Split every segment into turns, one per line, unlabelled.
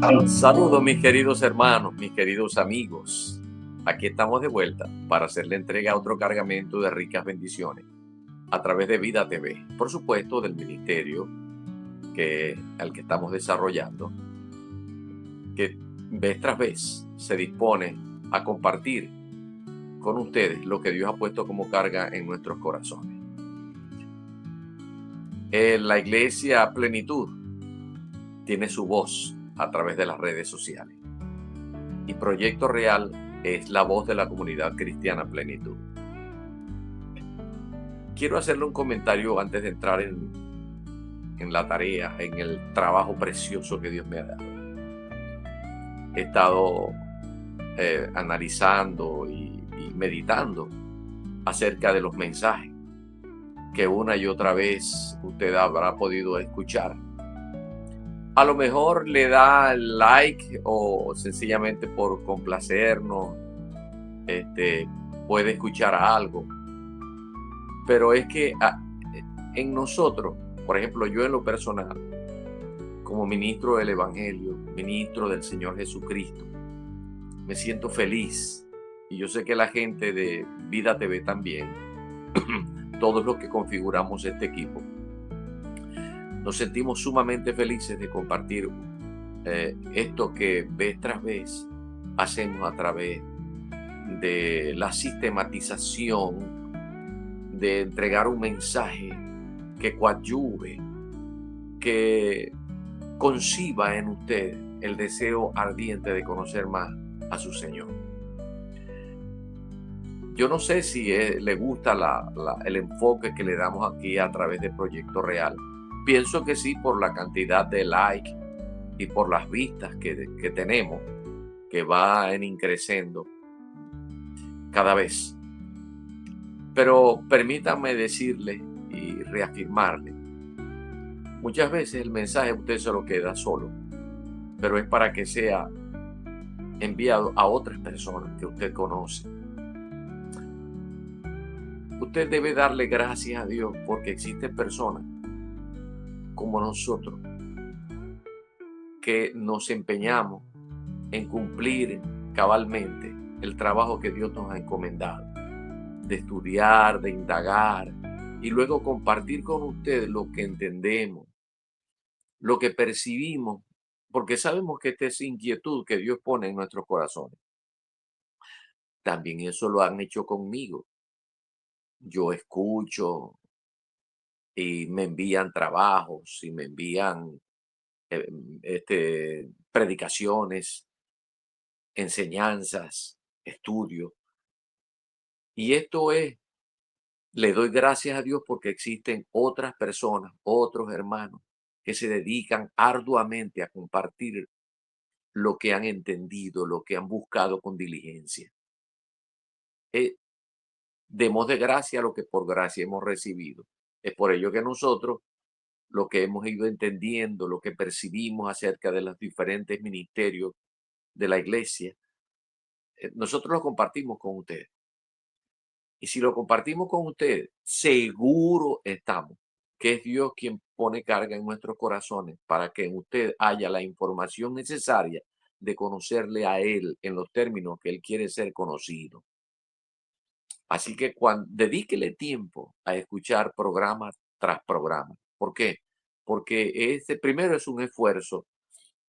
Saludos mis queridos hermanos, mis queridos amigos. Aquí estamos de vuelta para hacerle entrega a otro cargamento de ricas bendiciones a través de Vida TV. Por supuesto, del ministerio al que estamos desarrollando, que vez tras vez se dispone a compartir con ustedes lo que Dios ha puesto como carga en nuestros corazones. La iglesia Plenitud tiene su voz a través de las redes sociales. Y Proyecto Real es la voz de la comunidad cristiana Plenitud. Quiero hacerle un comentario antes de entrar en la tarea, en el trabajo precioso que Dios me ha dado. He estado analizando y meditando acerca de los mensajes que una y otra vez usted habrá podido escuchar. A lo mejor le da like o sencillamente por complacernos, puede escuchar algo. Pero es que en nosotros, por ejemplo, yo en lo personal, como ministro del Evangelio, ministro del Señor Jesucristo, me siento feliz. Y yo sé que la gente de Vida TV también, todos los que configuramos este equipo, nos sentimos sumamente felices de compartir esto que vez tras vez hacemos a través de la sistematización, de entregar un mensaje que coadyuve, que conciba en usted el deseo ardiente de conocer más a su Señor. Yo no sé si le gusta el enfoque que le damos aquí a través de Proyecto Real. Pienso que sí, por la cantidad de likes y por las vistas que tenemos, que va en increciendo cada vez. Pero permítanme decirle y reafirmarle, muchas veces el mensaje usted se lo queda solo, pero es para que sea enviado a otras personas que usted conoce. Usted debe darle gracias a Dios porque existen personas como nosotros que nos empeñamos en cumplir cabalmente el trabajo que Dios nos ha encomendado, de estudiar, de indagar y luego compartir con ustedes lo que entendemos, lo que percibimos, porque sabemos que esta es inquietud que Dios pone en nuestros corazones. También eso lo han hecho conmigo. Yo escucho y me envían trabajos y me envían predicaciones, enseñanzas, estudios. Y esto es, le doy gracias a Dios porque existen otras personas, otros hermanos que se dedican arduamente a compartir lo que han entendido, lo que han buscado con diligencia. Demos de gracia lo que por gracia hemos recibido. Es por ello que nosotros, lo que hemos ido entendiendo, lo que percibimos acerca de los diferentes ministerios de la iglesia, nosotros lo compartimos con ustedes. Y si lo compartimos con ustedes, seguro estamos que es Dios quien pone carga en nuestros corazones para que en usted haya la información necesaria de conocerle a Él en los términos que Él quiere ser conocido. Así que dedíquele tiempo a escuchar programa tras programa. ¿Por qué? Porque primero es un esfuerzo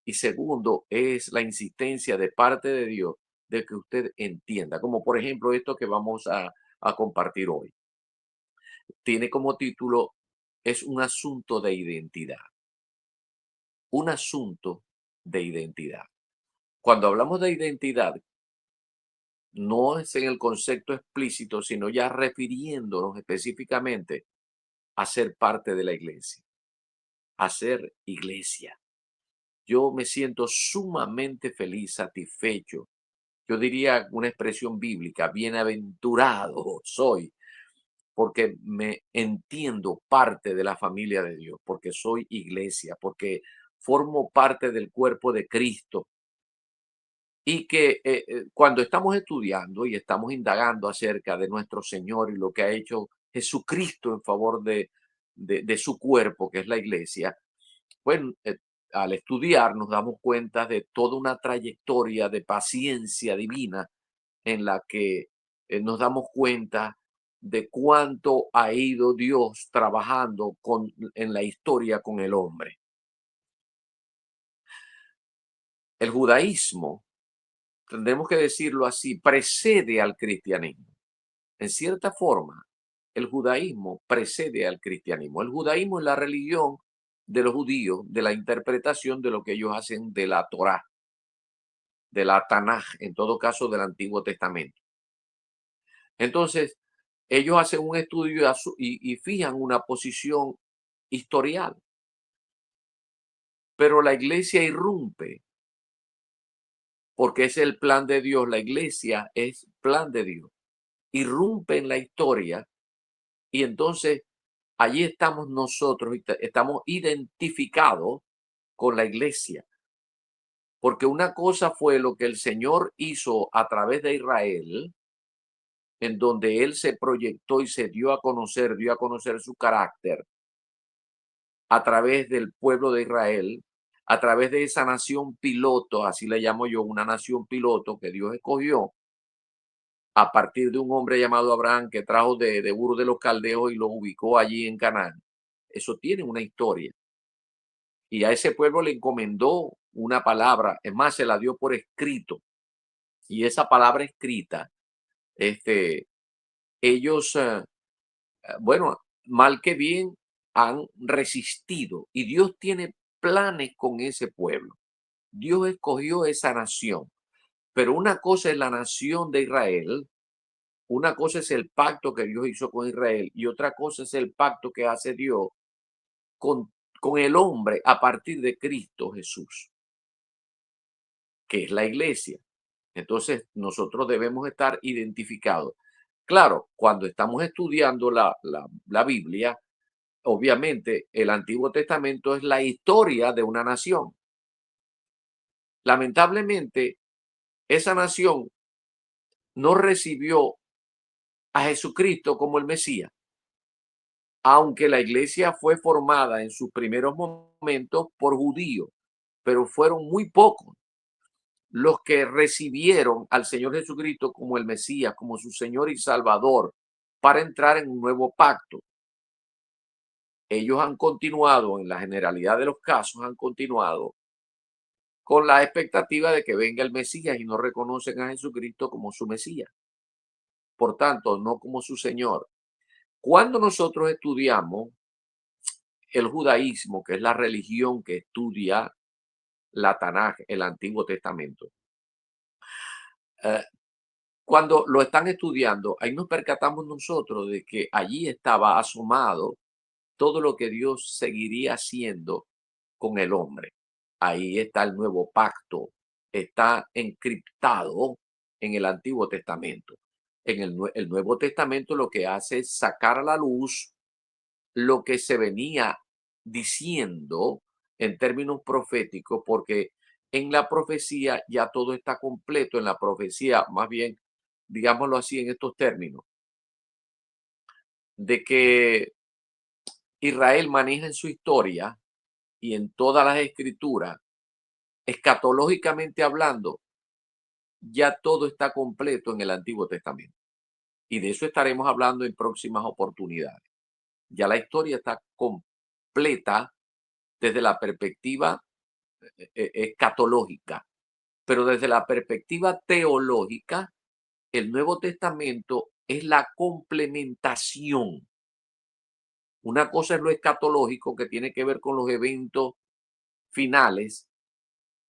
y segundo es la insistencia de parte de Dios de que usted entienda. Como por ejemplo esto que vamos a compartir hoy. Tiene como título, es un asunto de identidad. Un asunto de identidad. Cuando hablamos de identidad, no es en el concepto explícito, sino ya refiriéndonos específicamente a ser parte de la iglesia, a ser iglesia. Yo me siento sumamente feliz, satisfecho. Yo diría una expresión bíblica, bienaventurado soy, porque me entiendo parte de la familia de Dios, porque soy iglesia, porque formo parte del cuerpo de Cristo. Y que cuando estamos estudiando y estamos indagando acerca de nuestro Señor y lo que ha hecho Jesucristo en favor de su cuerpo, que es la iglesia, bueno, al estudiar nos damos cuenta de toda una trayectoria de paciencia divina en la que nos damos cuenta de cuánto ha ido Dios trabajando en la historia con el hombre. El judaísmo, tendremos que decirlo así, precede al cristianismo. En cierta forma, el judaísmo precede al cristianismo. El judaísmo es la religión de los judíos, de la interpretación de lo que ellos hacen de la Torá, de la Tanaj, en todo caso del Antiguo Testamento. Entonces, ellos hacen un estudio y fijan una posición historial, pero la iglesia irrumpe porque es el plan de Dios. La iglesia es plan de Dios. Irrumpe en la historia y entonces allí estamos nosotros, estamos identificados con la iglesia, porque una cosa fue lo que el Señor hizo a través de Israel, en donde Él se proyectó y se dio a conocer su carácter a través del pueblo de Israel, a través de esa nación piloto, así le llamo yo, una nación piloto que Dios escogió a partir de un hombre llamado Abraham que trajo de Ur de los Caldeos y lo ubicó allí en Canaán. Eso tiene una historia. Y a ese pueblo le encomendó una palabra, es más, se la dio por escrito. Y esa palabra escrita, este, ellos, bueno, mal que bien, han resistido. Y Dios tiene planes con ese pueblo. Dios escogió esa nación. Pero una cosa es la nación de Israel, una cosa es el pacto que Dios hizo con Israel y otra cosa es el pacto que hace Dios con, con el hombre a partir de Cristo Jesús, que es la iglesia. Entonces, nosotros debemos estar identificados. Claro, cuando estamos estudiando la Biblia, obviamente el Antiguo Testamento es la historia de una nación. Lamentablemente, esa nación no recibió a Jesucristo como el Mesías, aunque la iglesia fue formada en sus primeros momentos por judíos, pero fueron muy pocos los que recibieron al Señor Jesucristo como el Mesías, como su Señor y Salvador, para entrar en un nuevo pacto. Ellos han continuado, en la generalidad de los casos, han continuado con la expectativa de que venga el Mesías y no reconocen a Jesucristo como su Mesías. Por tanto, no como su Señor. Cuando nosotros estudiamos el judaísmo, que es la religión que estudia la Tanaj, el Antiguo Testamento, eh, cuando lo están estudiando, ahí nos percatamos nosotros de que allí estaba asomado todo lo que Dios seguiría haciendo con el hombre. Ahí está el nuevo pacto, está encriptado en el Antiguo Testamento. En el Nuevo Testamento lo que hace es sacar a la luz lo que se venía diciendo en términos proféticos, porque en la profecía ya todo está completo, en la profecía, más bien, digámoslo así en estos términos, de que Israel maneja en su historia y en todas las escrituras, escatológicamente hablando, ya todo está completo en el Antiguo Testamento. Y de eso estaremos hablando en próximas oportunidades. Ya la historia está completa desde la perspectiva escatológica, pero desde la perspectiva teológica, el Nuevo Testamento es la complementación. Una cosa es lo escatológico que tiene que ver con los eventos finales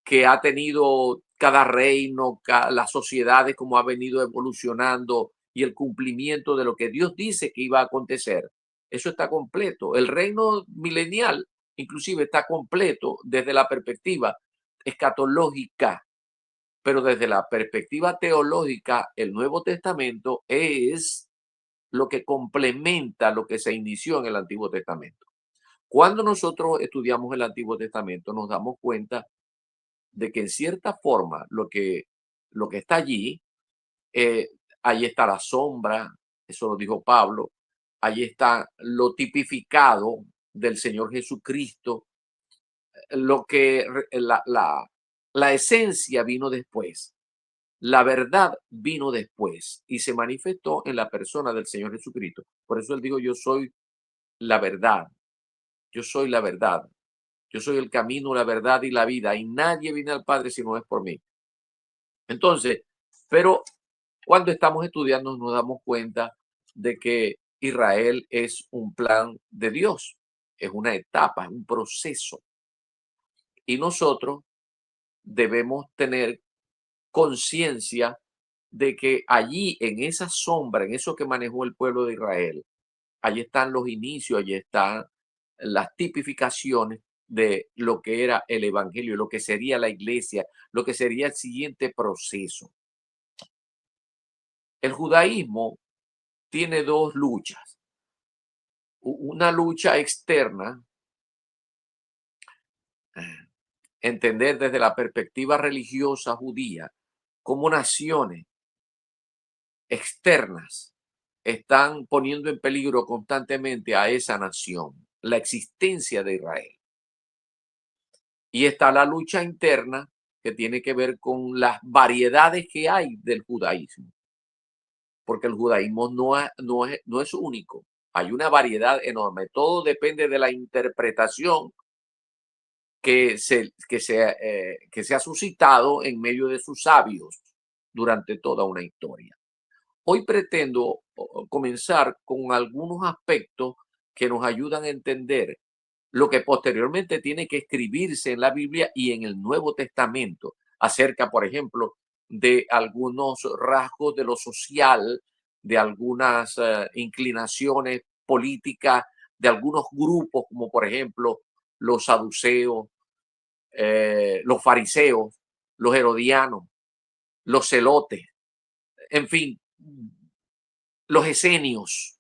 que ha tenido cada reino, las sociedades, como ha venido evolucionando y el cumplimiento de lo que Dios dice que iba a acontecer. Eso está completo. El reino milenial inclusive está completo desde la perspectiva escatológica, pero desde la perspectiva teológica, el Nuevo Testamento es lo que complementa lo que se inició en el Antiguo Testamento. Cuando nosotros estudiamos el Antiguo Testamento, nos damos cuenta de que en cierta forma lo que está allí, eh, ahí está la sombra, eso lo dijo Pablo, allí está lo tipificado del Señor Jesucristo, lo que la esencia vino después. La verdad vino después y se manifestó en la persona del Señor Jesucristo. Por eso él dijo, yo soy la verdad, yo soy la verdad, yo soy el camino, la verdad y la vida, y nadie viene al Padre si no es por mí. Entonces, pero cuando estamos estudiando nos damos cuenta de que Israel es un plan de Dios, es una etapa, es un proceso. Y nosotros debemos tener conciencia de que allí, en esa sombra, en eso que manejó el pueblo de Israel, allí están los inicios, allí están las tipificaciones de lo que era el evangelio, lo que sería la iglesia, lo que sería el siguiente proceso. El judaísmo tiene dos luchas. Una lucha externa, entender desde la perspectiva religiosa judía cómo naciones externas están poniendo en peligro constantemente a esa nación, la existencia de Israel. Y está la lucha interna que tiene que ver con las variedades que hay del judaísmo, porque el judaísmo no es único, hay una variedad enorme, todo depende de la interpretación que se ha suscitado en medio de sus sabios durante toda una historia. Hoy pretendo comenzar con algunos aspectos que nos ayudan a entender lo que posteriormente tiene que escribirse en la Biblia y en el Nuevo Testamento, acerca, por ejemplo, de algunos rasgos de lo social, de algunas inclinaciones políticas, de algunos grupos, como por ejemplo los saduceos, los fariseos, los herodianos, los celotes, en fin, los esenios,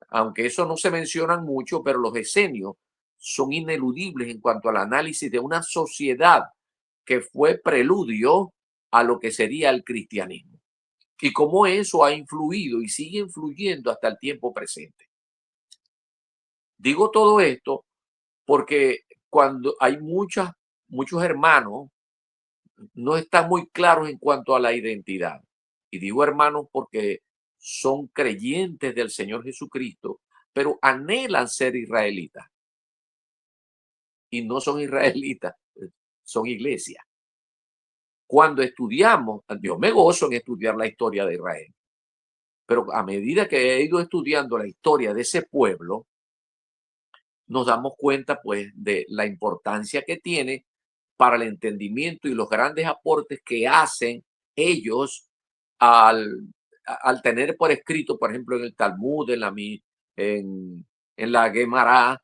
aunque eso no se mencionan mucho, pero los esenios son ineludibles en cuanto al análisis de una sociedad que fue preludio a lo que sería el cristianismo y cómo eso ha influido y sigue influyendo hasta el tiempo presente. Digo todo esto porque cuando hay muchos hermanos no están muy claros en cuanto a la identidad. Y digo hermanos porque son creyentes del Señor Jesucristo, pero anhelan ser israelitas y no son israelitas, son iglesia. Cuando estudiamos, yo me gozo en estudiar la historia de Israel, pero a medida que he ido estudiando la historia de ese pueblo, nos damos cuenta pues de la importancia que tiene para el entendimiento y los grandes aportes que hacen ellos al, al tener por escrito, por ejemplo, en el Talmud, en, en la Gemara,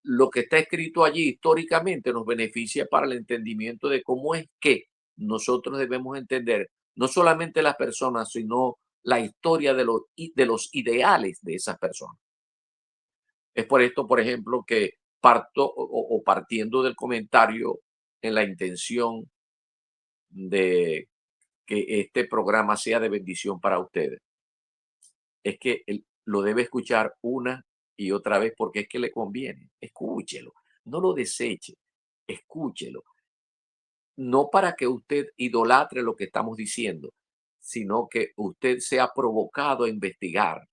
lo que está escrito allí históricamente nos beneficia para el entendimiento de cómo es que nosotros debemos entender no solamente las personas, sino la historia de los ideales de esas personas. Es por esto, por ejemplo, que parto o partiendo del comentario en la intención de que este programa sea de bendición para ustedes, es que él lo debe escuchar una y otra vez porque es que le conviene. Escúchelo, no lo deseche, escúchelo. No para que usted idolatre lo que estamos diciendo, sino que usted sea provocado a investigar,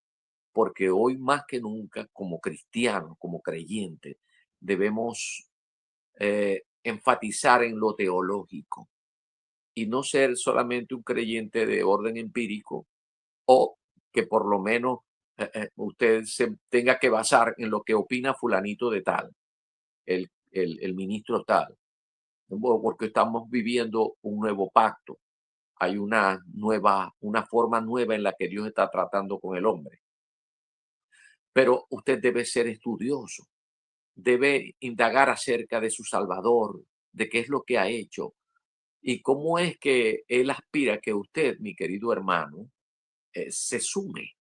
porque hoy más que nunca, como cristianos, como creyentes, debemos enfatizar en lo teológico y no ser solamente un creyente de orden empírico o que por lo menos usted se tenga que basar en lo que opina fulanito de tal, el ministro tal, porque estamos viviendo un nuevo pacto. Hay una forma nueva en la que Dios está tratando con el hombre. Pero usted debe ser estudioso, debe indagar acerca de su Salvador, de qué es lo que ha hecho y cómo es que Él aspira que usted, mi querido hermano, se sume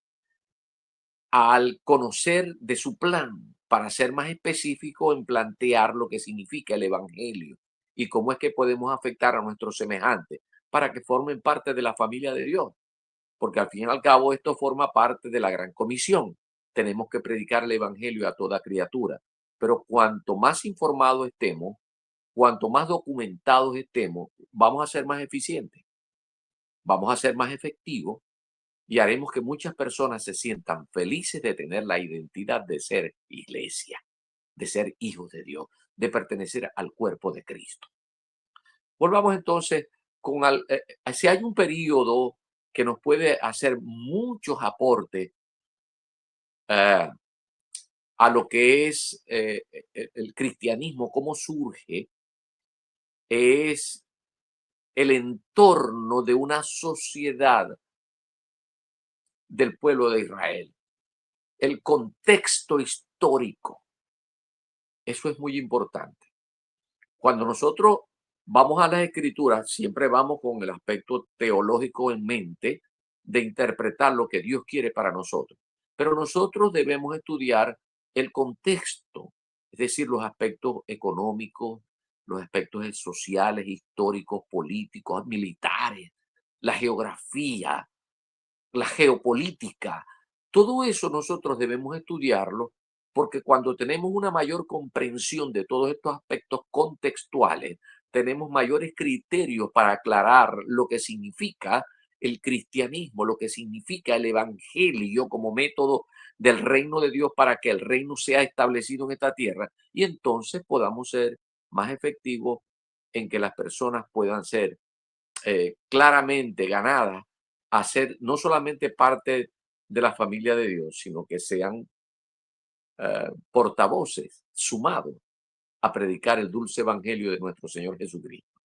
al conocer de su plan para ser más específico en plantear lo que significa el Evangelio y cómo es que podemos afectar a nuestros semejantes para que formen parte de la familia de Dios. Porque al fin y al cabo esto forma parte de la gran comisión. Tenemos que predicar el Evangelio a toda criatura. Pero cuanto más informados estemos, cuanto más documentados estemos, vamos a ser más eficientes, vamos a ser más efectivos y haremos que muchas personas se sientan felices de tener la identidad de ser iglesia, de ser hijos de Dios, de pertenecer al cuerpo de Cristo. Volvamos entonces si hay un periodo que nos puede hacer muchos aportes eh, a lo que es el cristianismo, cómo surge, es el entorno de una sociedad del pueblo de Israel, el contexto histórico. Eso es muy importante. Cuando nosotros vamos a las escrituras, siempre vamos con el aspecto teológico en mente de interpretar lo que Dios quiere para nosotros. Pero nosotros debemos estudiar el contexto, es decir, los aspectos económicos, los aspectos sociales, históricos, políticos, militares, la geografía, la geopolítica. Todo eso nosotros debemos estudiarlo porque cuando tenemos una mayor comprensión de todos estos aspectos contextuales, tenemos mayores criterios para aclarar lo que significa el cristianismo, lo que significa el evangelio como método del reino de Dios para que el reino sea establecido en esta tierra y entonces podamos ser más efectivos en que las personas puedan ser claramente ganadas a ser no solamente parte de la familia de Dios, sino que sean portavoces sumados a predicar el dulce evangelio de nuestro Señor Jesucristo.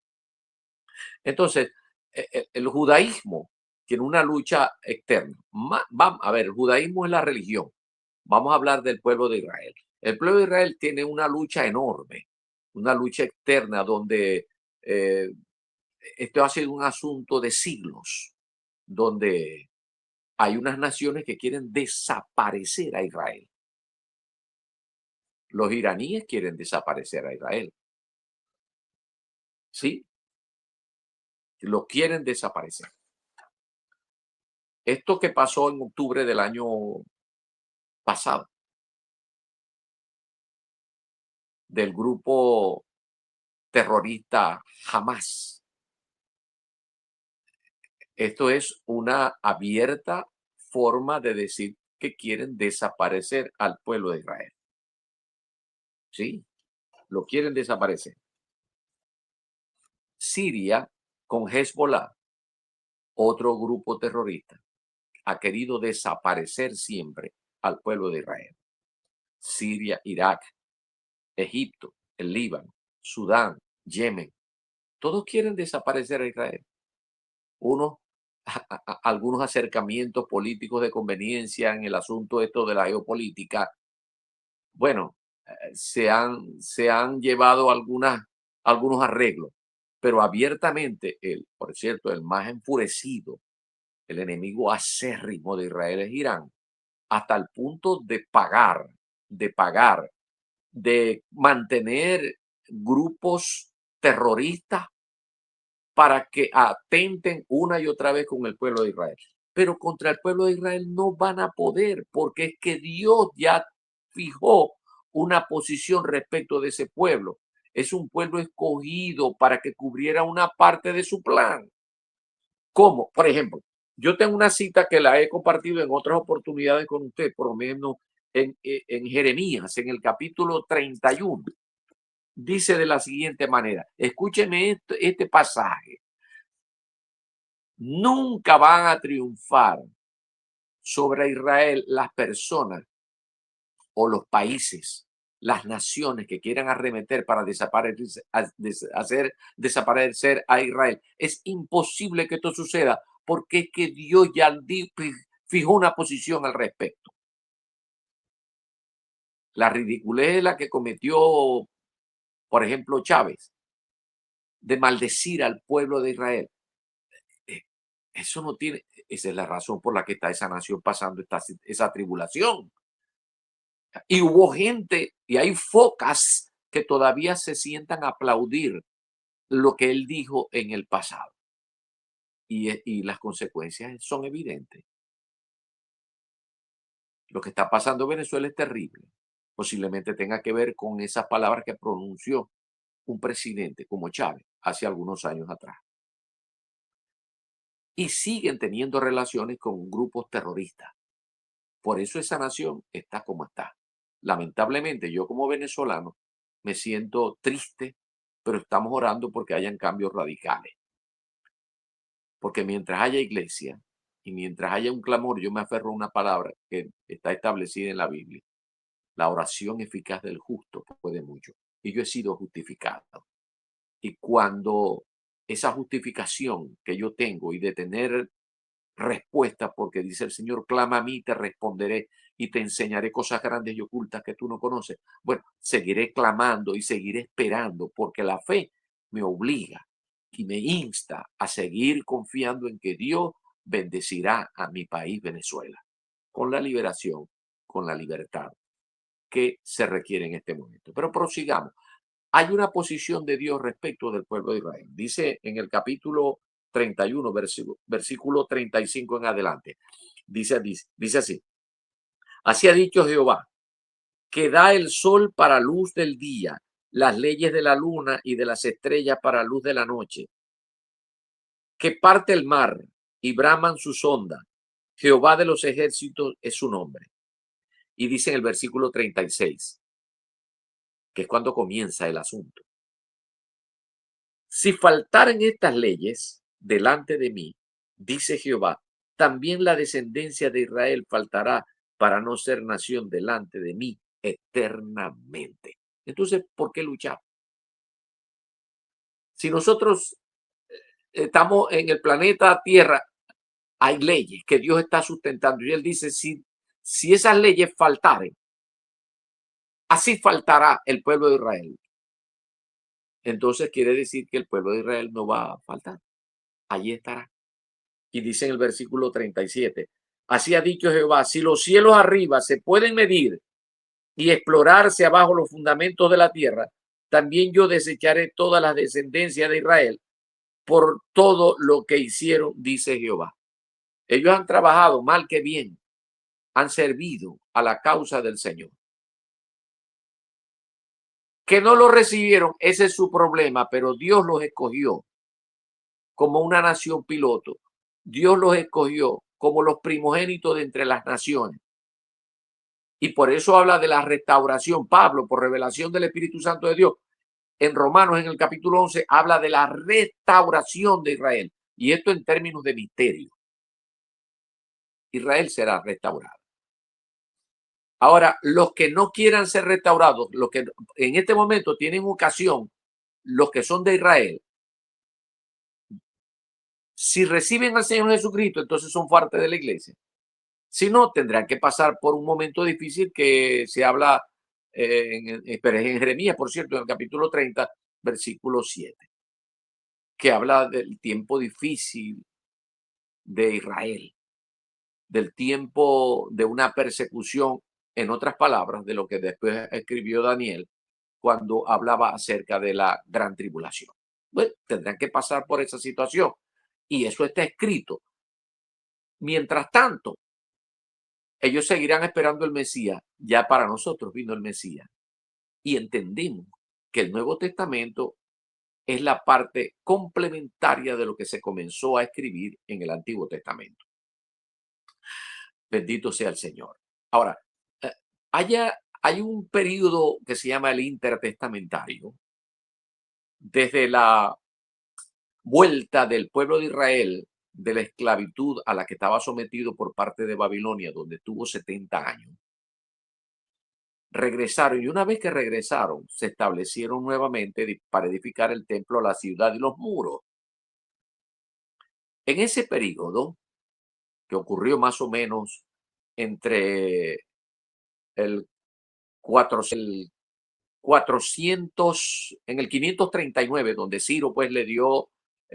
Entonces, el judaísmo tiene una lucha externa. A ver, el judaísmo es la religión. Vamos a hablar del pueblo de Israel. El pueblo de Israel tiene una lucha enorme, una lucha externa donde eh, esto ha sido un asunto de siglos, donde hay unas naciones que quieren desaparecer a Israel. Los iraníes quieren desaparecer a Israel. Sí, lo quieren desaparecer. Esto que pasó en octubre del año pasado, del grupo terrorista Hamas, esto es una abierta forma de decir que quieren desaparecer al pueblo de Israel. Sí, lo quieren desaparecer. Siria con Hezbollah, otro grupo terrorista, ha querido desaparecer siempre al pueblo de Israel. Siria, Irak, Egipto, el Líbano, Sudán, Yemen, todos quieren desaparecer a Israel. Unos, algunos acercamientos políticos de conveniencia en el asunto esto de la geopolítica, bueno, se han llevado algunos arreglos, pero abiertamente, por cierto, el más enfurecido, el enemigo acérrimo de Israel es Irán, hasta el punto de pagar, de mantener grupos terroristas para que atenten una y otra vez con el pueblo de Israel. Pero contra el pueblo de Israel no van a poder, porque es que Dios ya fijó una posición respecto de ese pueblo. Es un pueblo escogido para que cubriera una parte de su plan. ¿Cómo? Por ejemplo, yo tengo una cita que la he compartido en otras oportunidades con usted, por lo menos en Jeremías, en el capítulo 31. Dice de la siguiente manera, escúcheme este pasaje. Nunca van a triunfar sobre Israel las personas o los países, las naciones que quieran arremeter para hacer desaparecer a Israel. Es imposible que esto suceda porque es que Dios ya fijó una posición al respecto. La ridiculez la que cometió, por ejemplo, Chávez, de maldecir al pueblo de Israel. Eh, Eso no tiene, esa es la razón por la que está esa nación pasando esa tribulación. Y hubo gente, y hay focas que todavía se sientan a aplaudir lo que él dijo en el pasado. Y las consecuencias son evidentes. Lo que está pasando en Venezuela es terrible. Posiblemente tenga que ver con esas palabras que pronunció un presidente como Chávez hace algunos años atrás. Y siguen teniendo relaciones con grupos terroristas. Por eso esa nación está como está. Lamentablemente, yo como venezolano me siento triste, pero estamos orando porque hayan cambios radicales. Porque mientras haya iglesia y mientras haya un clamor, yo me aferro a una palabra que está establecida en la Biblia. La oración eficaz del justo puede mucho. Y yo he sido justificado. Y cuando esa justificación que yo tengo y de tener respuesta, porque dice el Señor, clama a mí, te responderé y te enseñaré cosas grandes y ocultas que tú no conoces. Bueno, seguiré clamando y seguiré esperando, porque la fe me obliga y me insta a seguir confiando en que Dios bendecirá a mi país, Venezuela, con la liberación, con la libertad que se requiere en este momento. Pero prosigamos. Hay una posición de Dios respecto del pueblo de Israel. Dice en el capítulo 31, versículo 35 en adelante. Dice así. Así ha dicho Jehová, que da el sol para luz del día, las leyes de la luna y de las estrellas para luz de la noche, que parte el mar y braman sus ondas. Jehová de los ejércitos es su nombre. Y dice en el versículo 36, que es cuando comienza el asunto. Si faltaren estas leyes delante de mí, dice Jehová, también la descendencia de Israel faltará para no ser nación delante de mí eternamente. Entonces, ¿por qué luchar? Si nosotros estamos en el planeta Tierra, hay leyes que Dios está sustentando. Y Él dice, si esas leyes faltaren, así faltará el pueblo de Israel. Entonces quiere decir que el pueblo de Israel no va a faltar. Allí estará. Y dice en el versículo 37, así ha dicho Jehová, si los cielos arriba se pueden medir y explorarse abajo los fundamentos de la tierra, también yo desecharé todas las descendencias de Israel por todo lo que hicieron, dice Jehová. Ellos han trabajado mal que bien, han servido a la causa del Señor. Que no lo recibieron, ese es su problema, pero Dios los escogió como una nación piloto. Dios los escogió como los primogénitos de entre las naciones. Y por eso habla de la restauración. Pablo, por revelación del Espíritu Santo de Dios, en Romanos, en el capítulo 11, habla de la restauración de Israel. Y esto en términos de misterio. Israel será restaurado. Ahora, los que no quieran ser restaurados, los que en este momento tienen ocasión, los que son de Israel, si reciben al Señor Jesucristo, entonces son parte de la iglesia. Si no, tendrán que pasar por un momento difícil que se habla pero en Jeremías, por cierto, en el capítulo 30, versículo 7, que habla del tiempo difícil de Israel, del tiempo de una persecución, en otras palabras, de lo que después escribió Daniel cuando hablaba acerca de la gran tribulación. Bueno, tendrán que pasar por esa situación y eso está escrito. Mientras tanto, ellos seguirán esperando el Mesías. Ya para nosotros vino el Mesías. Y entendemos que el Nuevo Testamento es la parte complementaria de lo que se comenzó a escribir en el Antiguo Testamento. Bendito sea el Señor. Ahora, eh, hay un periodo que se llama el intertestamentario. Desde la vuelta del pueblo de Israel de la esclavitud a la que estaba sometido por parte de Babilonia, donde tuvo 70 años, regresaron y una vez que regresaron, se establecieron nuevamente para edificar el templo, la ciudad y los muros. En ese periodo, que ocurrió más o menos entre el 400, en el 539, donde Ciro pues le dio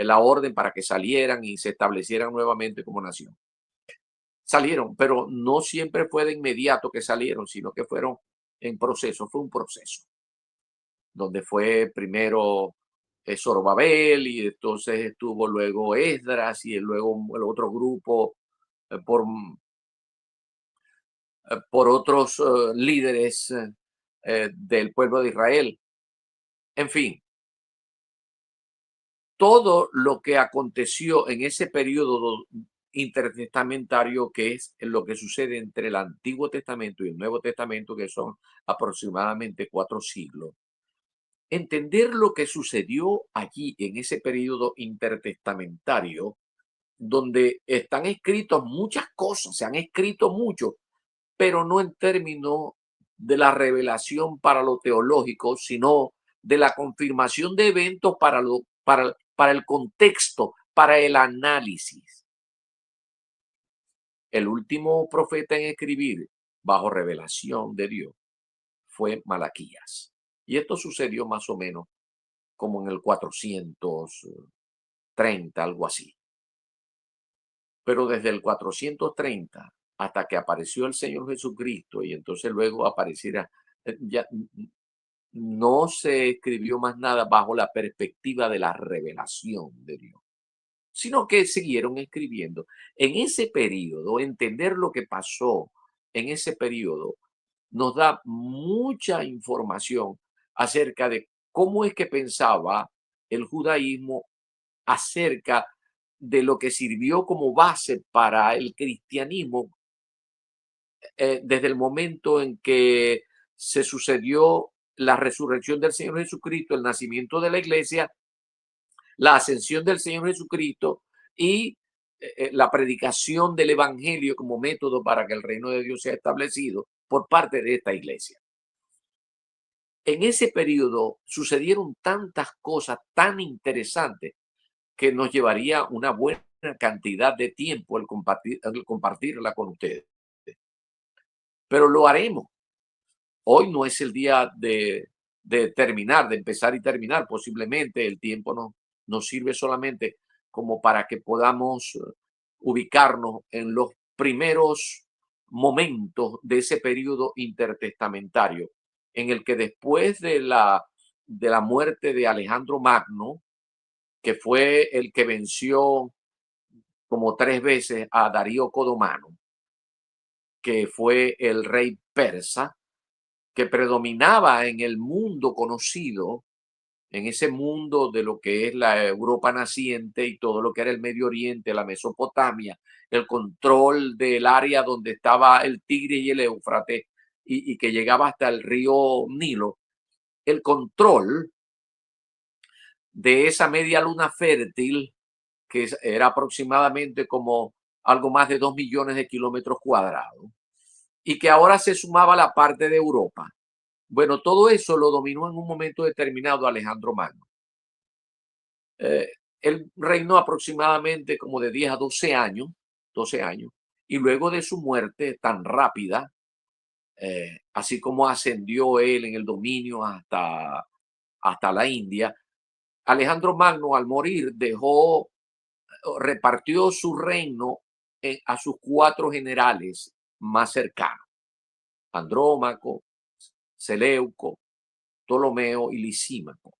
la orden para que salieran y se establecieran nuevamente como nación. Salieron, pero no siempre fue de inmediato que salieron, sino que fueron en proceso, fue un proceso, donde fue primero Zorobabel y entonces estuvo luego Esdras y luego el otro grupo eh, por, por otros líderes del pueblo de Israel. En fin, todo lo que aconteció en ese periodo intertestamentario, que es lo que sucede entre el Antiguo Testamento y el Nuevo Testamento, que son aproximadamente 4 siglos. Entender lo que sucedió allí en ese periodo intertestamentario, donde están escritos muchas cosas, se han escrito mucho, pero no en términos de la revelación para lo teológico, sino de la confirmación de eventos para el contexto, para el análisis. El último profeta en escribir bajo revelación de Dios fue Malaquías. Y esto sucedió más o menos como en el 430, algo así. Pero desde el 430 hasta que apareció el Señor Jesucristo y entonces luego apareciera, ya no se escribió más nada bajo la perspectiva de la revelación de Dios, sino que siguieron escribiendo. En ese periodo, entender lo que pasó en ese periodo nos da mucha información acerca de cómo es que pensaba el judaísmo acerca de lo que sirvió como base para el cristianismo desde el momento en que se sucedió la resurrección del Señor Jesucristo, el nacimiento de la iglesia, la ascensión del Señor Jesucristo y la predicación del evangelio como método para que el reino de Dios sea establecido por parte de esta iglesia. En ese periodo sucedieron tantas cosas tan interesantes que nos llevaría una buena cantidad de tiempo el compartirla con ustedes. Pero lo haremos. Hoy no es el día de terminar, de empezar y terminar. Posiblemente el tiempo nos sirve solamente como para que podamos ubicarnos en los primeros momentos de ese periodo intertestamentario, en el que después de la muerte de Alejandro Magno, que fue el que venció como 3 veces a Darío Codomano, que fue el rey persa, que predominaba en el mundo conocido, en ese mundo de lo que es la Europa naciente y todo lo que era el Medio Oriente, la Mesopotamia, el control del área donde estaba el Tigre y el Éufrates y que llegaba hasta el río Nilo, el control de esa media luna fértil, que era aproximadamente como algo más de 2 millones de kilómetros cuadrados, y que ahora se sumaba a la parte de Europa. Bueno, todo eso lo dominó en un momento determinado Alejandro Magno. Eh, Él reinó aproximadamente como de 10 a 12 años, y luego de su muerte tan rápida, así como ascendió él en el dominio hasta la India, Alejandro Magno al morir repartió su reino a sus 4 generales más cercanos: Andrómaco, Seleuco, Ptolomeo y Lisímaco.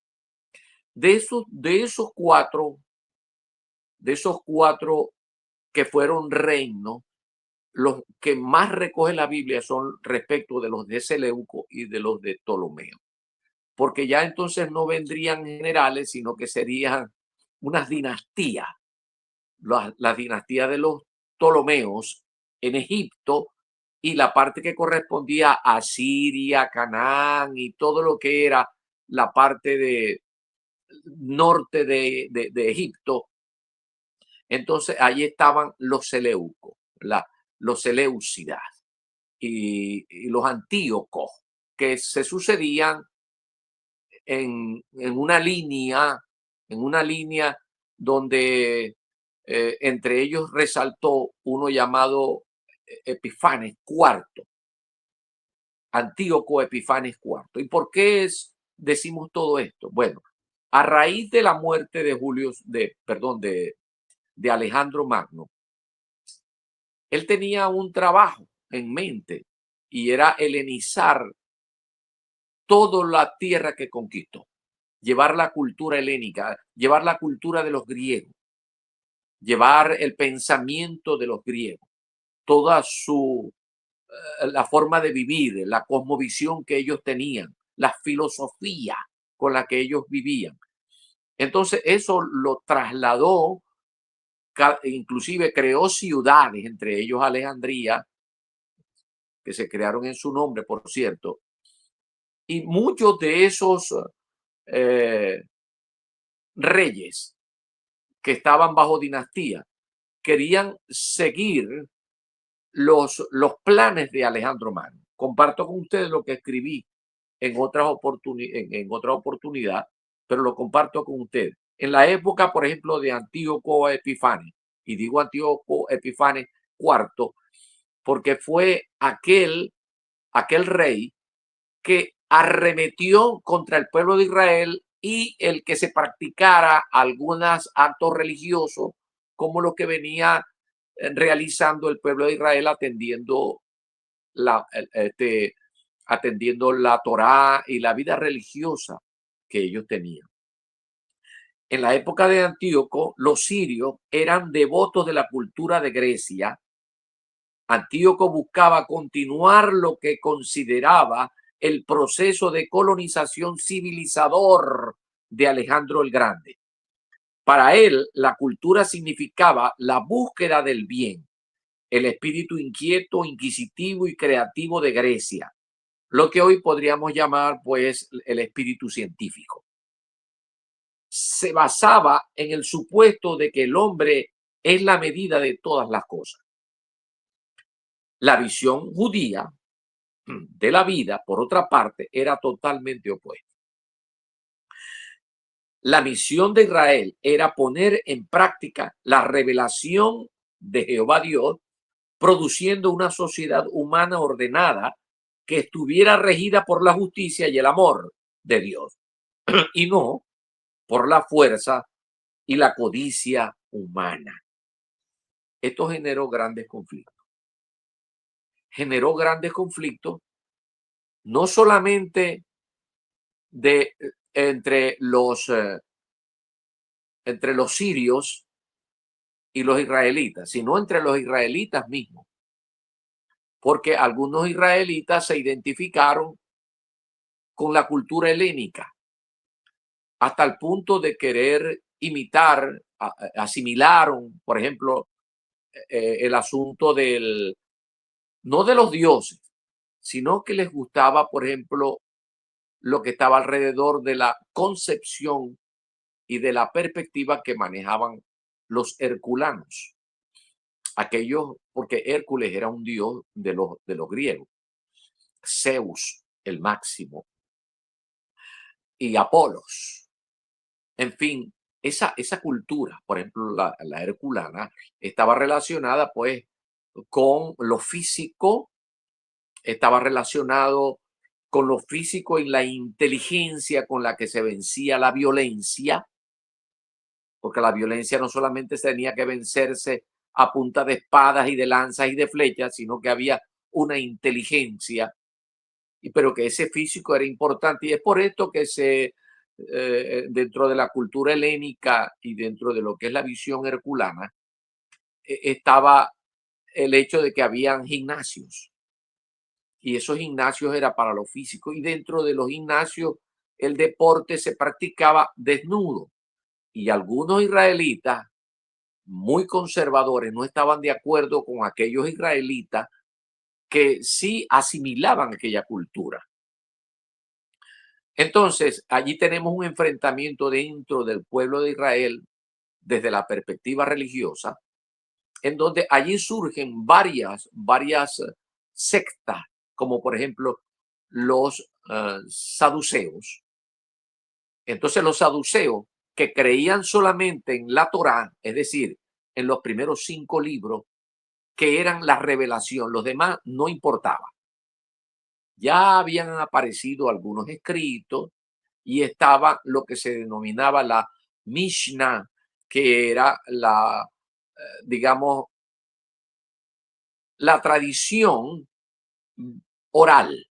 De esos cuatro que fueron reinos, los que más recoge la Biblia son respecto de los de Seleuco y de los de Ptolomeo, porque ya entonces no vendrían generales, sino que serían unas dinastías, la dinastía de los Ptolomeos en Egipto y la parte que correspondía a Siria, Canaán y todo lo que era la parte de norte de Egipto. Entonces allí estaban los Seleucos, los Seleucidas y los Antíocos, que se sucedían en una línea donde entre ellos resaltó uno llamado Epifanes IV, Antíoco Epifanes IV. ¿Y por qué decimos todo esto? Bueno, a raíz de la muerte de Alejandro Magno, él tenía un trabajo en mente y era helenizar toda la tierra que conquistó, llevar la cultura helénica, llevar la cultura de los griegos, llevar el pensamiento de los griegos, toda la forma de vivir, la cosmovisión que ellos tenían, la filosofía con la que ellos vivían. Entonces eso lo trasladó, inclusive creó ciudades, entre ellos Alejandría, que se crearon en su nombre, por cierto, y muchos de esos eh, reyes que estaban bajo dinastía querían seguir los planes de Alejandro Magno. Comparto con ustedes lo que escribí en otra oportunidad, pero lo comparto con ustedes. En la época, por ejemplo, de Antíoco Epifanes, y digo Antíoco Epifanes IV, porque fue aquel rey que arremetió contra el pueblo de Israel y el que se practicara algunos actos religiosos como lo que venía realizando el pueblo de Israel la, este, atendiendo la Torá y la vida religiosa que ellos tenían. En la época de Antíoco, los sirios eran devotos de la cultura de Grecia. Antíoco buscaba continuar lo que consideraba el proceso de colonización civilizador de Alejandro el Grande. Para él, la cultura significaba la búsqueda del bien, el espíritu inquieto, inquisitivo y creativo de Grecia, lo que hoy podríamos llamar, pues, el espíritu científico. Se basaba en el supuesto de que el hombre es la medida de todas las cosas. La visión judía de la vida, por otra parte, era totalmente opuesta. La misión de Israel era poner en práctica la revelación de Jehová Dios, produciendo una sociedad humana ordenada que estuviera regida por la justicia y el amor de Dios, y no por la fuerza y la codicia humana. Esto generó grandes conflictos. Generó grandes conflictos no solamente de, entre los sirios y los israelitas, sino entre los israelitas mismos, porque algunos israelitas se identificaron con la cultura helénica hasta el punto de querer imitar, asimilaron, por ejemplo, el asunto no de los dioses, sino que les gustaba, por ejemplo, lo que estaba alrededor de la concepción y de la perspectiva que manejaban los herculanos. Aquellos, porque Hércules era un dios de los griegos, Zeus, el máximo, y Apolos. En fin, esa cultura, por ejemplo, la herculana, estaba relacionada pues con lo físico, estaba relacionado con lo físico y la inteligencia con la que se vencía la violencia, porque la violencia no solamente tenía que vencerse a punta de espadas y de lanzas y de flechas, sino que había una inteligencia, pero que ese físico era importante. Y es por esto que dentro de la cultura helénica y dentro de lo que es la visión herculana, estaba el hecho de que habían gimnasios. Y esos gimnasios era para lo físico. Y dentro de los gimnasios, el deporte se practicaba desnudo. Y algunos israelitas muy conservadores no estaban de acuerdo con aquellos israelitas que sí asimilaban aquella cultura. Entonces, allí tenemos un enfrentamiento dentro del pueblo de Israel desde la perspectiva religiosa, en donde allí surgen varias sectas, como por ejemplo los saduceos. Entonces los saduceos, que creían solamente en la Torá, es decir, en los primeros 5 libros, que eran la revelación, los demás no importaba. Ya habían aparecido algunos escritos y estaba lo que se denominaba la Mishnah, que era digamos, la tradición oral.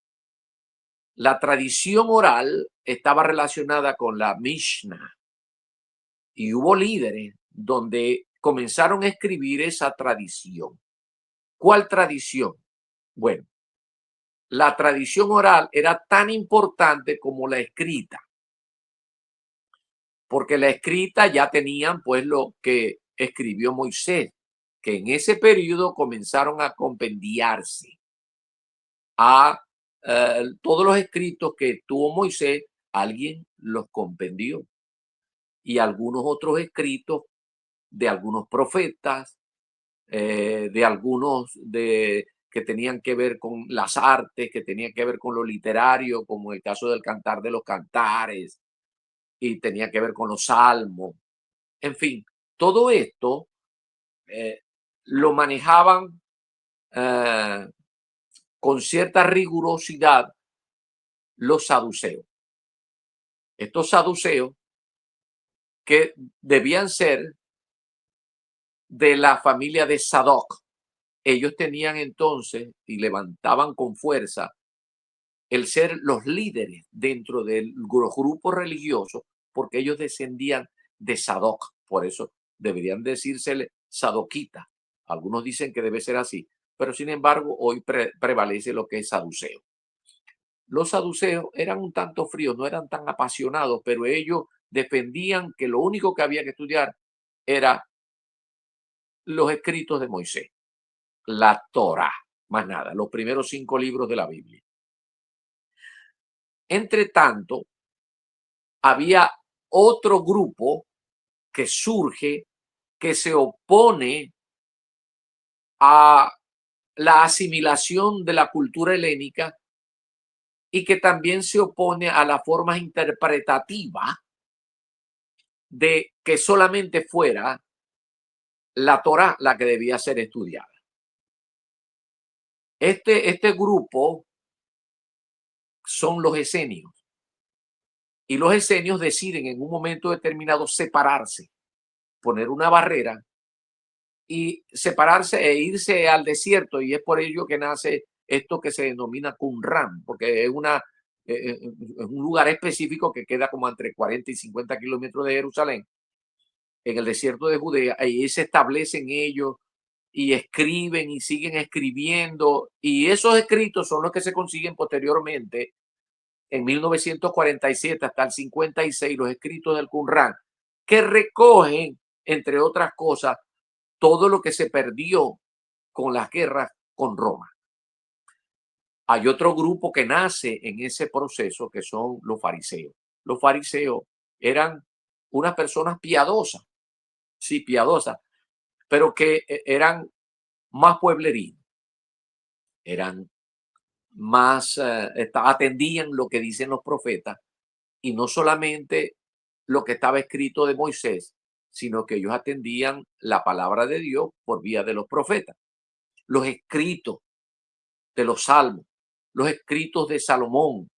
La tradición oral estaba relacionada con la Mishnah y hubo líderes donde comenzaron a escribir esa tradición. ¿Cuál tradición? Bueno, la tradición oral era tan importante como la escrita. porque la escrita ya tenían pues lo que escribió Moisés, que en ese periodo comenzaron a compendiarse a todos los escritos que tuvo Moisés, alguien los compendió, y algunos otros escritos de algunos profetas, de algunos que tenían que ver con las artes, que tenían que ver con lo literario, como el caso del Cantar de los Cantares, y tenía que ver con los salmos. En fin, todo esto eh, lo manejaban eh, con cierta rigurosidad los saduceos. Estos saduceos que debían ser de la familia de Sadoc. Ellos tenían entonces y levantaban con fuerza el ser los líderes dentro de los grupos religiosos, porque ellos descendían de Sadoc. Por eso deberían decírsele sadoquita. Algunos dicen que debe ser así, pero sin embargo hoy prevalece lo que es saduceo. Los saduceos eran un tanto fríos, no eran tan apasionados, pero ellos defendían que lo único que había que estudiar era los escritos de Moisés, la Torá, más nada, los primeros 5 libros de la Biblia. Entre tanto, había otro grupo que surge, que se opone a la asimilación de la cultura helénica y que también se opone a la forma interpretativa de que solamente fuera la Torá la que debía ser estudiada. Este grupo son los esenios, y los esenios deciden en un momento determinado separarse, poner una barrera y separarse e irse al desierto, y es por ello que nace esto que se denomina Qumran, porque es un lugar específico que queda como entre 40 y 50 kilómetros de Jerusalén, en el desierto de Judea. Ahí se establecen ellos y escriben y siguen escribiendo, y esos escritos son los que se consiguen posteriormente en 1947 hasta el 56, los escritos del Qumran, que recogen, entre otras cosas, todo lo que se perdió con las guerras con Roma. Hay otro grupo que nace en ese proceso, que son los fariseos. Los fariseos eran unas personas piadosas, sí, piadosas, pero que eran más pueblerinos, eran más, atendían lo que dicen los profetas, y no solamente lo que estaba escrito de Moisés, sino que ellos atendían la palabra de Dios por vía de los profetas, los escritos de los salmos, los escritos de Salomón,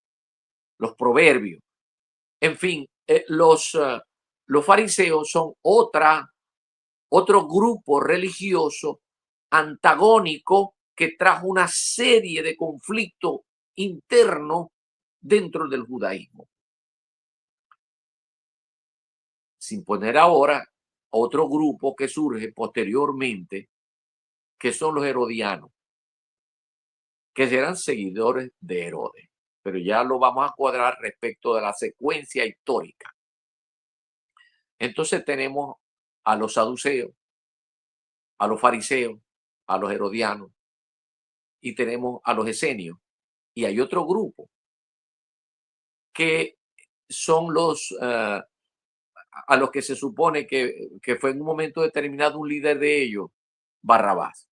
los proverbios. En fin, los fariseos son otro grupo religioso antagónico que trajo una serie de conflictos internos dentro del judaísmo. Sin poner ahora otro grupo que surge posteriormente, que son los herodianos, que serán seguidores de Herodes. Pero ya lo vamos a cuadrar respecto de la secuencia histórica. Entonces tenemos a los saduceos, a los fariseos, a los herodianos, y tenemos a los esenios. Y hay otro grupo que son a los que se supone que fue en un momento determinado un líder de ellos, Barrabás,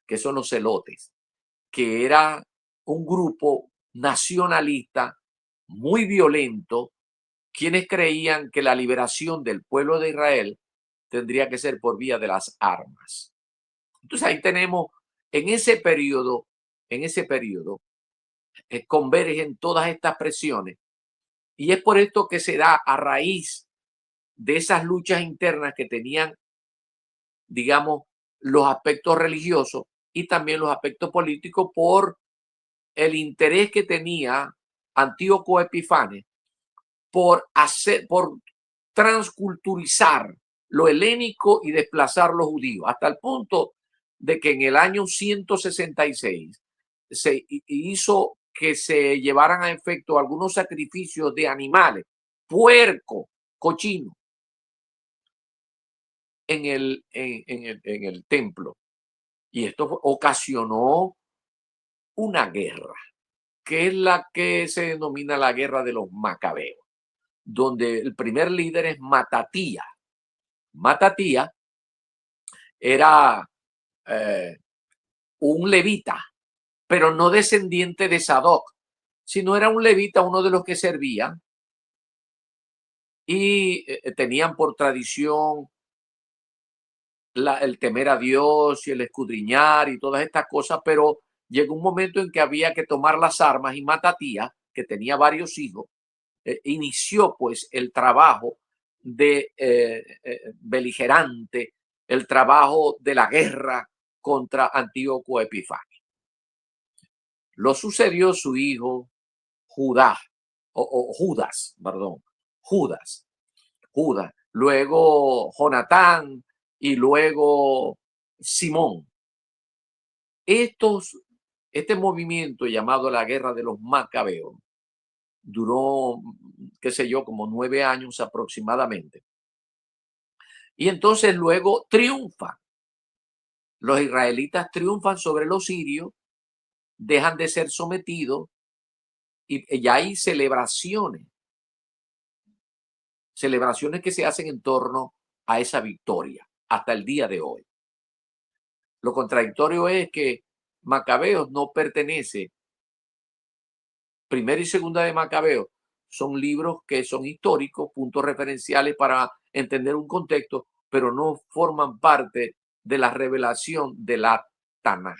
que son los celotes, que era un grupo nacionalista muy violento, quienes creían que la liberación del pueblo de Israel tendría que ser por vía de las armas. Entonces ahí tenemos, en ese periodo, convergen todas estas presiones, y es por esto que se da a raíz de esas luchas internas que tenían, digamos, los aspectos religiosos y también los aspectos políticos, por el interés que tenía Antíoco Epifanes por transculturizar lo helénico y desplazar los judíos, hasta el punto de que en el año 166 se hizo que se llevaran a efecto algunos sacrificios de animales, puerco, cochino en el templo. Y esto ocasionó una guerra, que es la que se denomina la guerra de los macabeos, donde el primer líder es Matatía. Matatía era eh, un levita, pero no descendiente de Sadoc, sino era un levita, uno de los que servían y tenían por tradición el temer a Dios y el escudriñar y todas estas cosas, pero llegó un momento en que había que tomar las armas y Matatía, que tenía varios hijos, inició pues el trabajo de beligerante, el trabajo de la guerra contra Antíoco Epifanes. Lo sucedió su hijo Judá, o Judas, perdón, Judas, Judas, luego Jonatán y luego Simón. Estos, este movimiento llamado la Guerra de los Macabeos duró, qué sé yo, como 9 años aproximadamente. Y entonces luego triunfan. Los israelitas triunfan sobre los sirios, dejan de ser sometidos y ya hay celebraciones que se hacen en torno a esa victoria hasta el día de hoy. Lo contradictorio es que Macabeos no pertenece, primera y segunda de Macabeos son libros que son históricos, puntos referenciales para entender un contexto, pero no forman parte de la revelación de la Tanaj,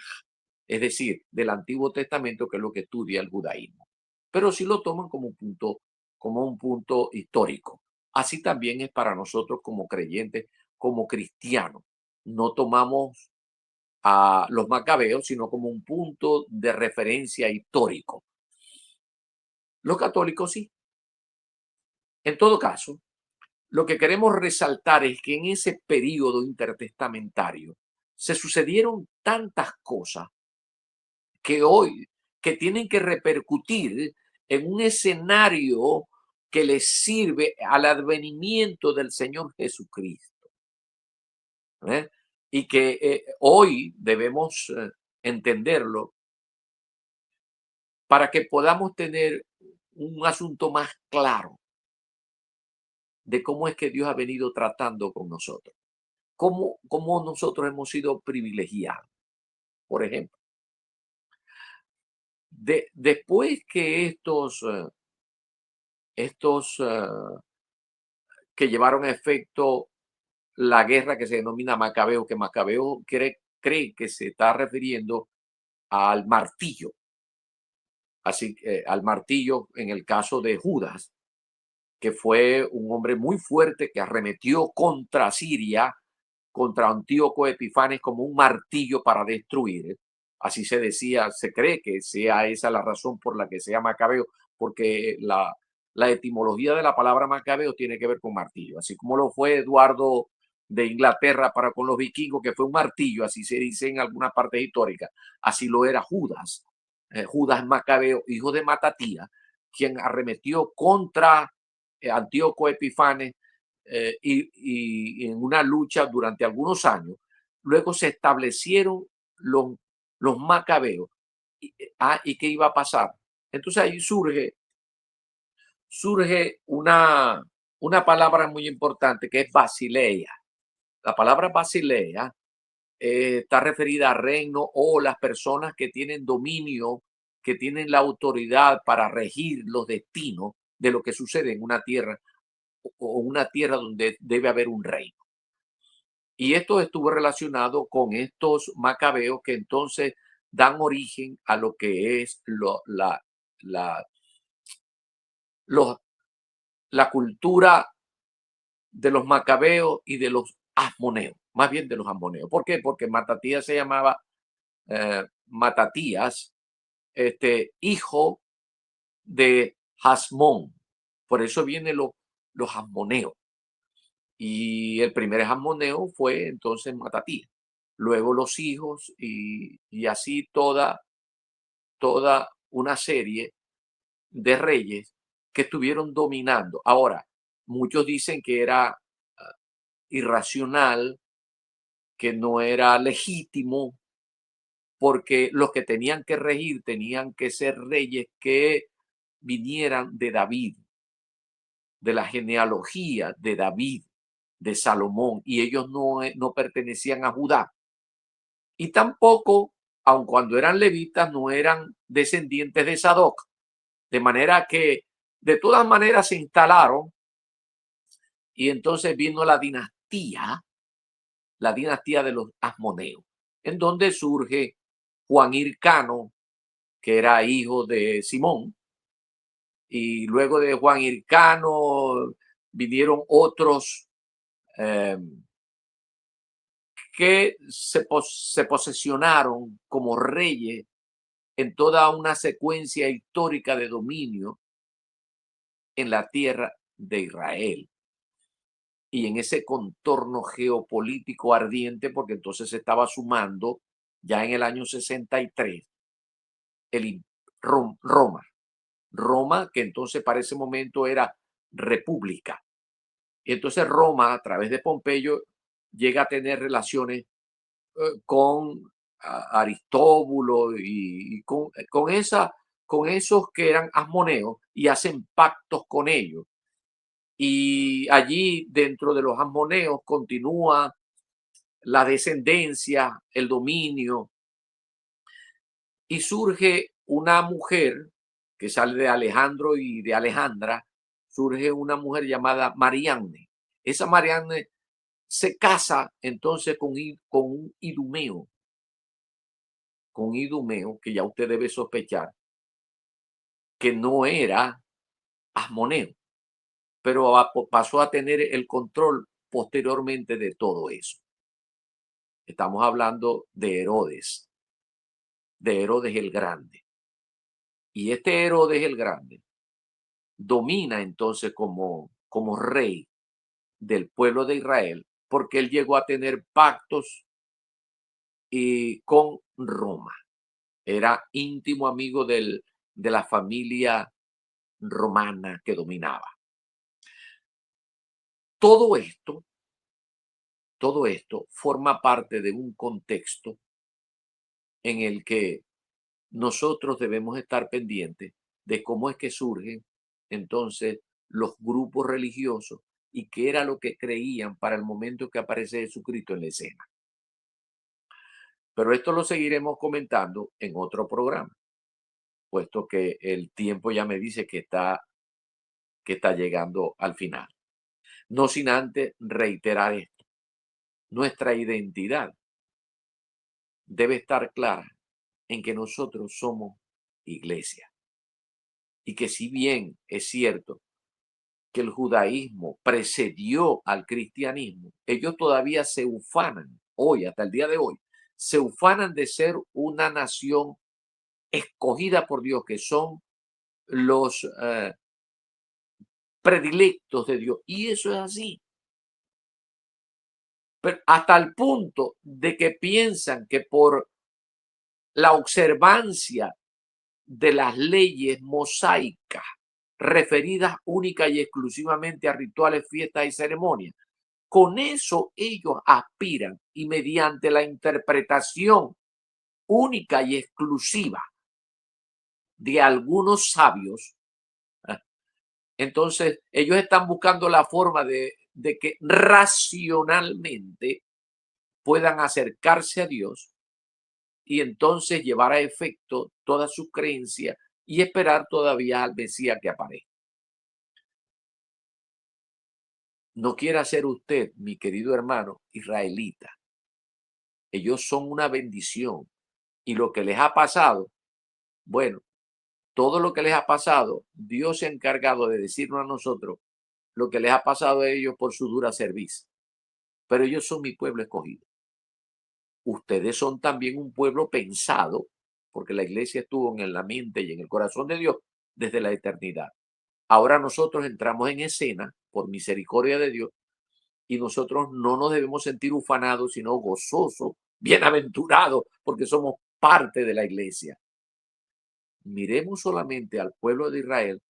es decir, del Antiguo Testamento, que es lo que estudia el judaísmo. Pero sí lo toman como un punto histórico. Así también es para nosotros como creyentes, como cristianos. No tomamos a los macabeos, sino como un punto de referencia histórico. Los católicos sí. En todo caso, lo que queremos resaltar es que en ese periodo intertestamentario se sucedieron tantas cosas que hoy que tienen que repercutir en un escenario que les sirve al advenimiento del Señor Jesucristo. ¿Eh? Y que hoy debemos entenderlo para que podamos tener un asunto más claro de cómo es que Dios ha venido tratando con nosotros, cómo nosotros hemos sido privilegiados. Por ejemplo, después que estos que llevaron a efecto la guerra que se denomina Macabeo, que Macabeo cree que se está refiriendo al martillo, así al martillo en el caso de Judas, que fue un hombre muy fuerte que arremetió contra Siria, contra Antíoco Epifanes como un martillo para destruir. Así se decía, se cree que sea esa la razón por la que se llama Macabeo, porque la etimología de la palabra Macabeo tiene que ver con martillo, así como lo fue Eduardo de Inglaterra para con los vikingos, que fue un martillo, así se dice en algunas partes históricas, así lo era Judas, Judas Macabeo, hijo de Matatía, quien arremetió contra Antíoco Epifanes y en una lucha durante algunos años. Luego se establecieron los macabeos. ¿Y qué iba a pasar? Entonces ahí surge una palabra muy importante que es Basileia. La palabra Basileia está referida a reino o las personas que tienen dominio, que tienen la autoridad para regir los destinos de lo que sucede en una tierra o una tierra donde debe haber un reino. Y esto estuvo relacionado con estos macabeos que entonces dan origen a lo que es la, los- la cultura de los macabeos y de los asmoneos, más bien de los asmoneos. ¿Por qué? Porque Matatías se llamaba Matatías, hijo de Jasmón. Por eso vienen los asmoneos. Y el primer jasmoneo fue entonces Matatías. Luego los hijos y así toda una serie de reyes que estuvieron dominando. Ahora, Muchos dicen que era irracional, que no era legítimo, porque los que tenían que regir tenían que ser reyes que vinieran de David, de la genealogía de David, de Salomón, y ellos no pertenecían a Judá. Y tampoco, aun cuando eran levitas, no eran descendientes de Sadoc. De manera que, de todas maneras, se instalaron y entonces vino la dinastía de los Asmoneos, en donde surge Juan Hircano, que era hijo de Simón, y luego de Juan Hircano vinieron otros eh, que se posesionaron como reyes en toda una secuencia histórica de dominio en la tierra de Israel. Y en ese contorno geopolítico ardiente, porque entonces se estaba sumando ya en el año 63 Roma. Roma, que entonces para ese momento era república. Y entonces Roma, a través de Pompeyo, llega a tener relaciones con Aristóbulo y con esos que eran asmoneos y hacen pactos con ellos. Y allí dentro de los asmoneos continúa la descendencia, el dominio, y surge una mujer que sale de Alejandro y de Alejandra, surge una mujer llamada Marianne. Esa Marianne se casa entonces con un idumeo que ya usted debe sospechar que no era asmoneo, pero pasó a tener el control posteriormente de todo eso. Estamos hablando de Herodes el Grande. Y este Herodes el Grande domina entonces como rey del pueblo de Israel, porque él llegó a tener pactos con Roma. Era íntimo amigo de la familia romana que dominaba. Todo esto, todo esto forma parte de un contexto en el que nosotros debemos estar pendientes de cómo es que surgen entonces los grupos religiosos y qué era lo que creían para el momento que aparece Jesucristo en la escena. Pero esto lo seguiremos comentando en otro programa, puesto que el tiempo ya me dice que está llegando al final. No sin antes reiterar esto. Nuestra identidad debe estar clara en que nosotros somos iglesia. Y que si bien es cierto que el judaísmo precedió al cristianismo, ellos todavía se ufanan, hoy, hasta el día de hoy, se ufanan de ser una nación escogida por Dios, que son los predilectos de Dios. Y eso es así. Pero hasta el punto de que piensan que por la observancia de las leyes mosaicas referidas única y exclusivamente a rituales, fiestas y ceremonias, con eso ellos aspiran y mediante la interpretación única y exclusiva de algunos sabios, entonces ellos están buscando la forma de que racionalmente puedan acercarse a Dios y entonces llevar a efecto toda su creencia y esperar todavía al Mesías que aparezca. No quiera ser usted, mi querido hermano, israelita. Ellos son una bendición y lo que les ha pasado, bueno, todo lo que les ha pasado, Dios se ha encargado de decirnos a nosotros lo que les ha pasado a ellos por su dura servicio. Pero ellos son mi pueblo escogido. Ustedes son también un pueblo pensado, porque la iglesia estuvo en la mente y en el corazón de Dios desde la eternidad. Ahora nosotros entramos en escena por misericordia de Dios y nosotros no nos debemos sentir ufanados, sino gozosos, bienaventurados, porque somos parte de la iglesia. Miremos solamente al pueblo de Israel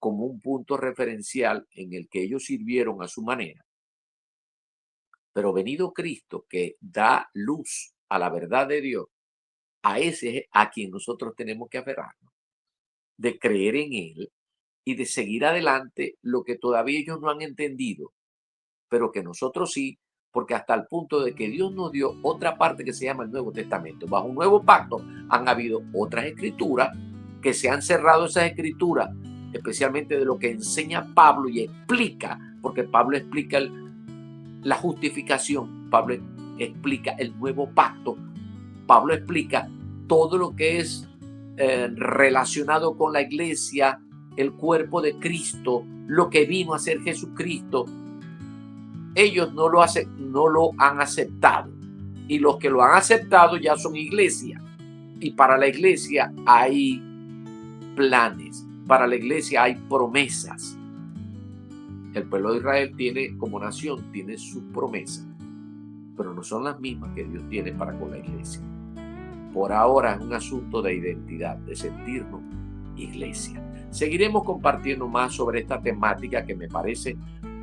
como un punto referencial en el que ellos sirvieron a su manera. Pero venido Cristo, que da luz a la verdad de Dios, a ese es a quien nosotros tenemos que aferrarnos, de creer en Él y de seguir adelante lo que todavía ellos no han entendido, pero que nosotros sí, porque hasta el punto de que Dios nos dio otra parte que se llama el Nuevo Testamento. Bajo un nuevo pacto han habido otras escrituras que se han cerrado, esas escrituras, especialmente de lo que enseña Pablo y explica, porque Pablo explica la justificación, Pablo explica el nuevo pacto, Pablo explica todo lo que es relacionado con la iglesia, el cuerpo de Cristo, lo que vino a ser Jesucristo. Ellos no lo han aceptado, y los que lo han aceptado ya son iglesia, y para la iglesia hay planes, para la iglesia hay promesas. El pueblo de Israel tiene, como nación, tiene sus promesas, pero no son las mismas que Dios tiene para con la iglesia. Por ahora es un asunto de identidad, de sentirnos iglesia. Seguiremos compartiendo más sobre esta temática que me parece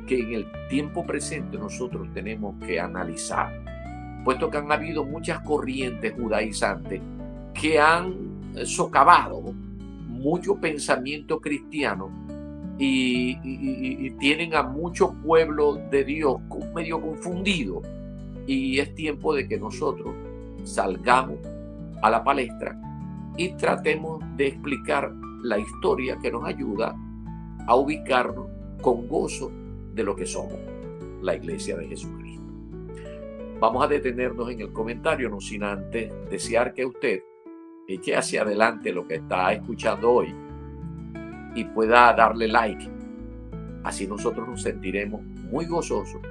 que en el tiempo presente nosotros tenemos que analizar, puesto que han habido muchas corrientes judaizantes que han socavado mucho pensamiento cristiano y tienen a mucho pueblo de Dios medio confundido, y es tiempo de que nosotros salgamos a la palestra y tratemos de explicar la historia que nos ayuda a ubicarnos con gozo de lo que somos, la iglesia de Jesucristo. Vamos a detenernos en el comentario, no sin antes desear que usted eche hacia adelante lo que está escuchando hoy y pueda darle like. Así nosotros nos sentiremos muy gozosos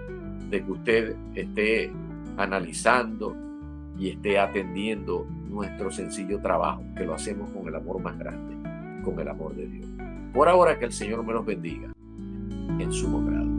de que usted esté analizando y esté atendiendo nuestro sencillo trabajo, que lo hacemos con el amor más grande, con el amor de Dios. Por ahora, que el Señor me los bendiga en su grado.